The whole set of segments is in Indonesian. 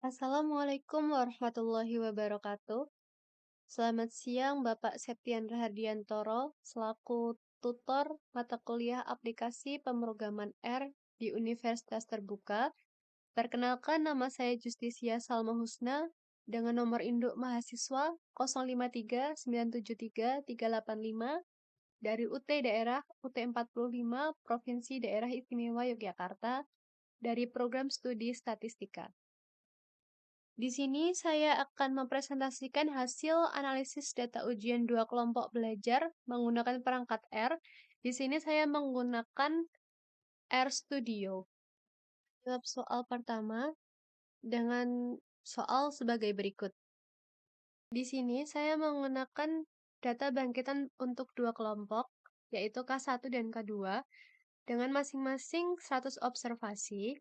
Assalamualaikum warahmatullahi wabarakatuh. Selamat siang Bapak Septian Rahardiantoro, selaku tutor mata kuliah aplikasi pemrograman R di Universitas Terbuka. Perkenalkan, nama saya Justisia Salma Husna dengan nomor induk mahasiswa 053973385 dari UT Daerah UT 45 Provinsi Daerah Istimewa Yogyakarta dari program studi statistika. Di sini saya akan mempresentasikan hasil analisis data ujian dua kelompok belajar menggunakan perangkat R. Di sini saya menggunakan R Studio. Jawab soal pertama dengan soal sebagai berikut. Di sini saya menggunakan data bangkitan untuk dua kelompok, yaitu K1 dan K2, dengan masing-masing 100 observasi.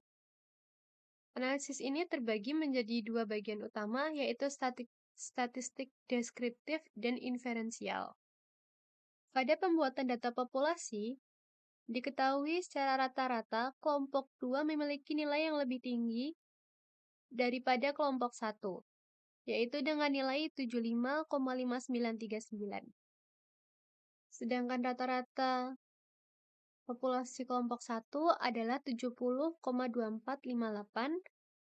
Analisis ini terbagi menjadi dua bagian utama, yaitu statistik deskriptif dan inferensial. Pada pembuatan data populasi, diketahui secara rata-rata kelompok 2 memiliki nilai yang lebih tinggi daripada kelompok 1, yaitu dengan nilai 75,5939. Sedangkan rata-rata populasi kelompok 1 adalah 70,2458,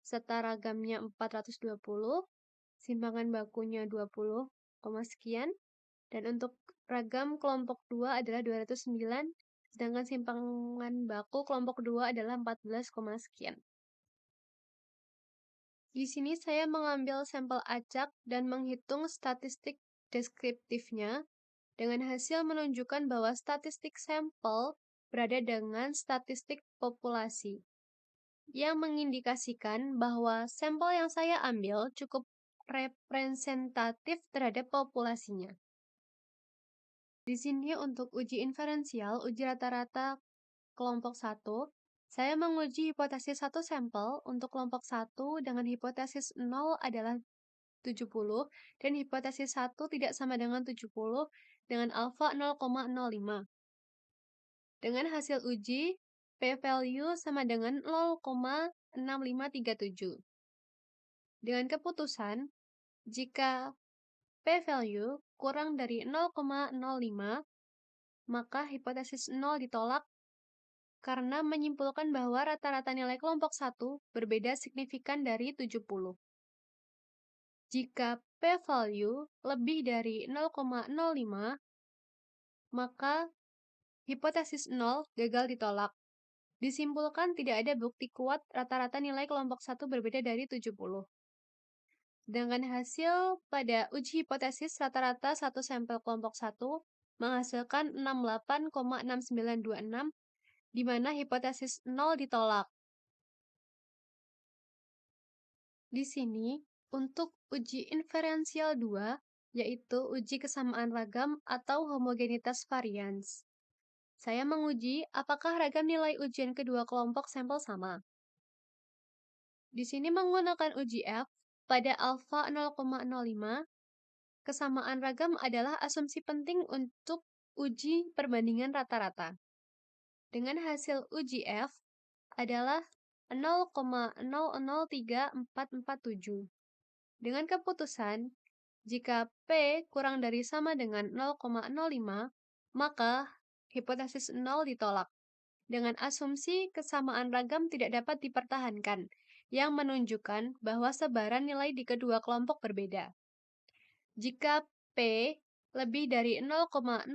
serta ragamnya 420, simpangan bakunya 20, sekian, dan untuk ragam kelompok 2 adalah 209, sedangkan simpangan baku kelompok 2 adalah 14, sekian. Di sini saya mengambil sampel acak dan menghitung statistik deskriptifnya dengan hasil menunjukkan bahwa statistik sampel berada dengan statistik populasi, yang mengindikasikan bahwa sampel yang saya ambil cukup representatif terhadap populasinya. Di sini untuk uji inferensial, uji rata-rata kelompok 1, saya menguji hipotesis 1 sampel untuk kelompok 1 dengan hipotesis 0 adalah 70 dan hipotesis 1 tidak sama dengan 70 dengan alfa 0,05. Dengan hasil uji, p-value sama dengan 0,6537. Dengan keputusan, jika p-value kurang dari 0,05, maka hipotesis 0 ditolak karena menyimpulkan bahwa rata-rata nilai kelompok 1 berbeda signifikan dari 70. Jika p-value lebih dari 0,05, maka hipotesis 0 gagal ditolak. Disimpulkan tidak ada bukti kuat rata-rata nilai kelompok 1 berbeda dari 70. Dengan hasil pada uji hipotesis rata-rata satu sampel kelompok 1 menghasilkan 68,6926, di mana hipotesis 0 ditolak. Di sini, untuk uji inferensial 2, yaitu uji kesamaan ragam atau homogenitas varians. Saya menguji apakah ragam nilai ujian kedua kelompok sampel sama. Di sini menggunakan uji F pada alfa 0,05, kesamaan ragam adalah asumsi penting untuk uji perbandingan rata-rata. Dengan hasil uji F adalah 0,003447. Dengan keputusan, jika P kurang dari sama dengan 0,05, maka hipotesis 0 ditolak. Dengan asumsi kesamaan ragam tidak dapat dipertahankan, yang menunjukkan bahwa sebaran nilai di kedua kelompok berbeda. Jika P lebih dari 0,05,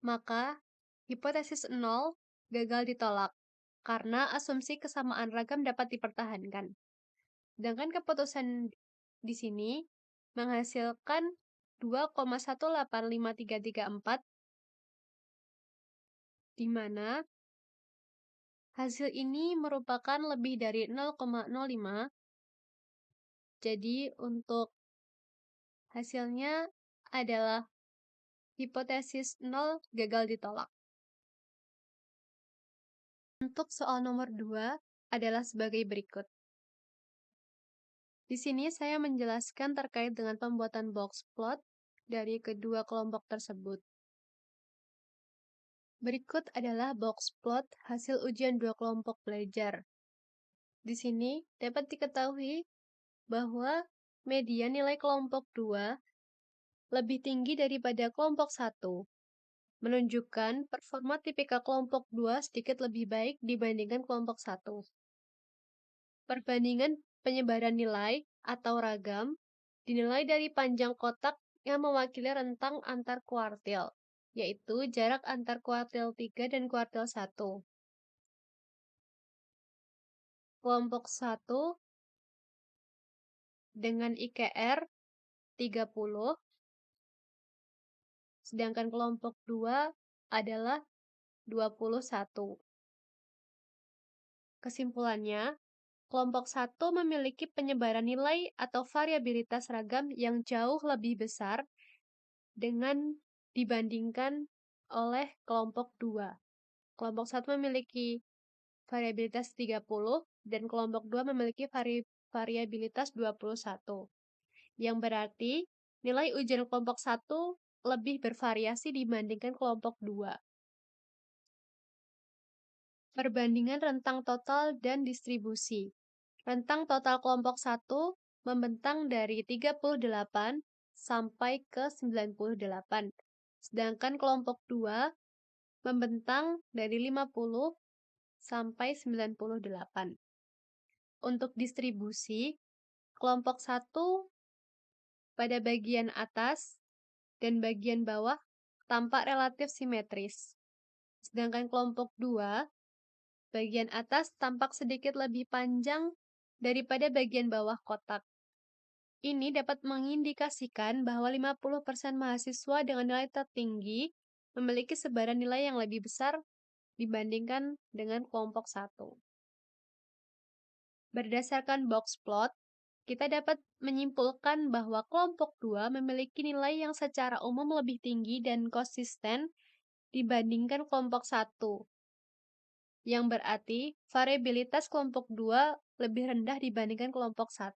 maka hipotesis 0 gagal ditolak, karena asumsi kesamaan ragam dapat dipertahankan. Sedangkan keputusan di sini menghasilkan 2,185334, di mana hasil ini merupakan lebih dari 0,05. Jadi untuk hasilnya adalah hipotesis 0 gagal ditolak. Untuk soal nomor 2 adalah sebagai berikut. Di sini saya menjelaskan terkait dengan pembuatan box plot dari kedua kelompok tersebut. Berikut adalah box plot hasil ujian dua kelompok belajar. Di sini dapat diketahui bahwa median nilai kelompok 2 lebih tinggi daripada kelompok 1, menunjukkan performa tipikal kelompok 2 sedikit lebih baik dibandingkan kelompok 1. Perbandingan penyebaran nilai atau ragam dinilai dari panjang kotak yang mewakili rentang antar kuartil, yaitu jarak antar kuartil 3 dan kuartil 1. Kelompok 1 dengan IKR 30, sedangkan kelompok 2 adalah 21. Kesimpulannya, kelompok 1 memiliki penyebaran nilai atau variabilitas ragam yang jauh lebih besar dengan dibandingkan oleh kelompok 2. Kelompok 1 memiliki variabilitas 30 dan kelompok 2 memiliki variabilitas 21. Yang berarti nilai ujian kelompok 1 lebih bervariasi dibandingkan kelompok 2. Perbandingan rentang total dan distribusi. Rentang total kelompok 1 membentang dari 38 sampai ke 98. Sedangkan kelompok 2 membentang dari 50 sampai 98. Untuk distribusi, kelompok 1 pada bagian atas dan bagian bawah tampak relatif simetris. Sedangkan kelompok 2, bagian atas tampak sedikit lebih panjang daripada bagian bawah kotak. Ini dapat mengindikasikan bahwa 50% mahasiswa dengan nilai tertinggi memiliki sebaran nilai yang lebih besar dibandingkan dengan kelompok 1. Berdasarkan box plot, kita dapat menyimpulkan bahwa kelompok 2 memiliki nilai yang secara umum lebih tinggi dan konsisten dibandingkan kelompok 1, yang berarti variabilitas kelompok 2 lebih rendah dibandingkan kelompok 1.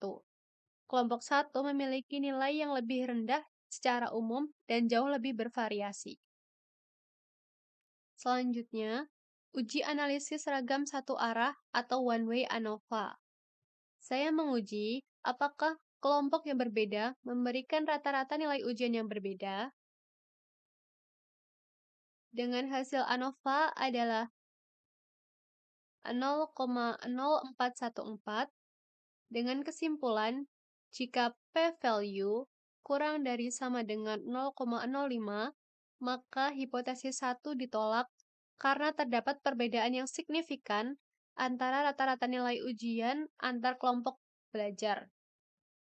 Kelompok 1 memiliki nilai yang lebih rendah secara umum dan jauh lebih bervariasi. Selanjutnya, uji analisis ragam satu arah atau one-way ANOVA. Saya menguji apakah kelompok yang berbeda memberikan rata-rata nilai ujian yang berbeda. Dengan hasil ANOVA adalah 0,0414 dengan kesimpulan jika p-value kurang dari sama dengan 0,05, maka hipotesis 1 ditolak karena terdapat perbedaan yang signifikan antara rata-rata nilai ujian antar kelompok belajar.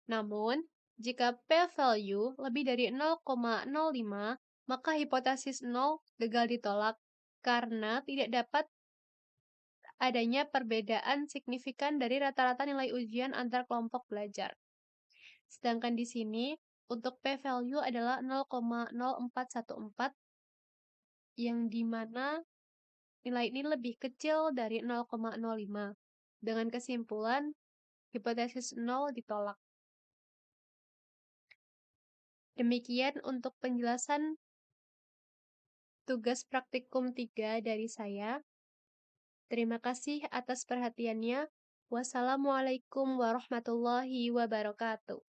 Namun, jika p-value lebih dari 0,05, maka hipotesis 0 gagal ditolak karena tidak dapat adanya perbedaan signifikan dari rata-rata nilai ujian antar kelompok belajar. Sedangkan di sini, untuk p-value adalah 0,0414, yang dimana nilai ini lebih kecil dari 0,05. Dengan kesimpulan, hipotesis 0 ditolak. Demikian untuk penjelasan tugas praktikum 3 dari saya. Terima kasih atas perhatiannya. Wassalamualaikum warahmatullahi wabarakatuh.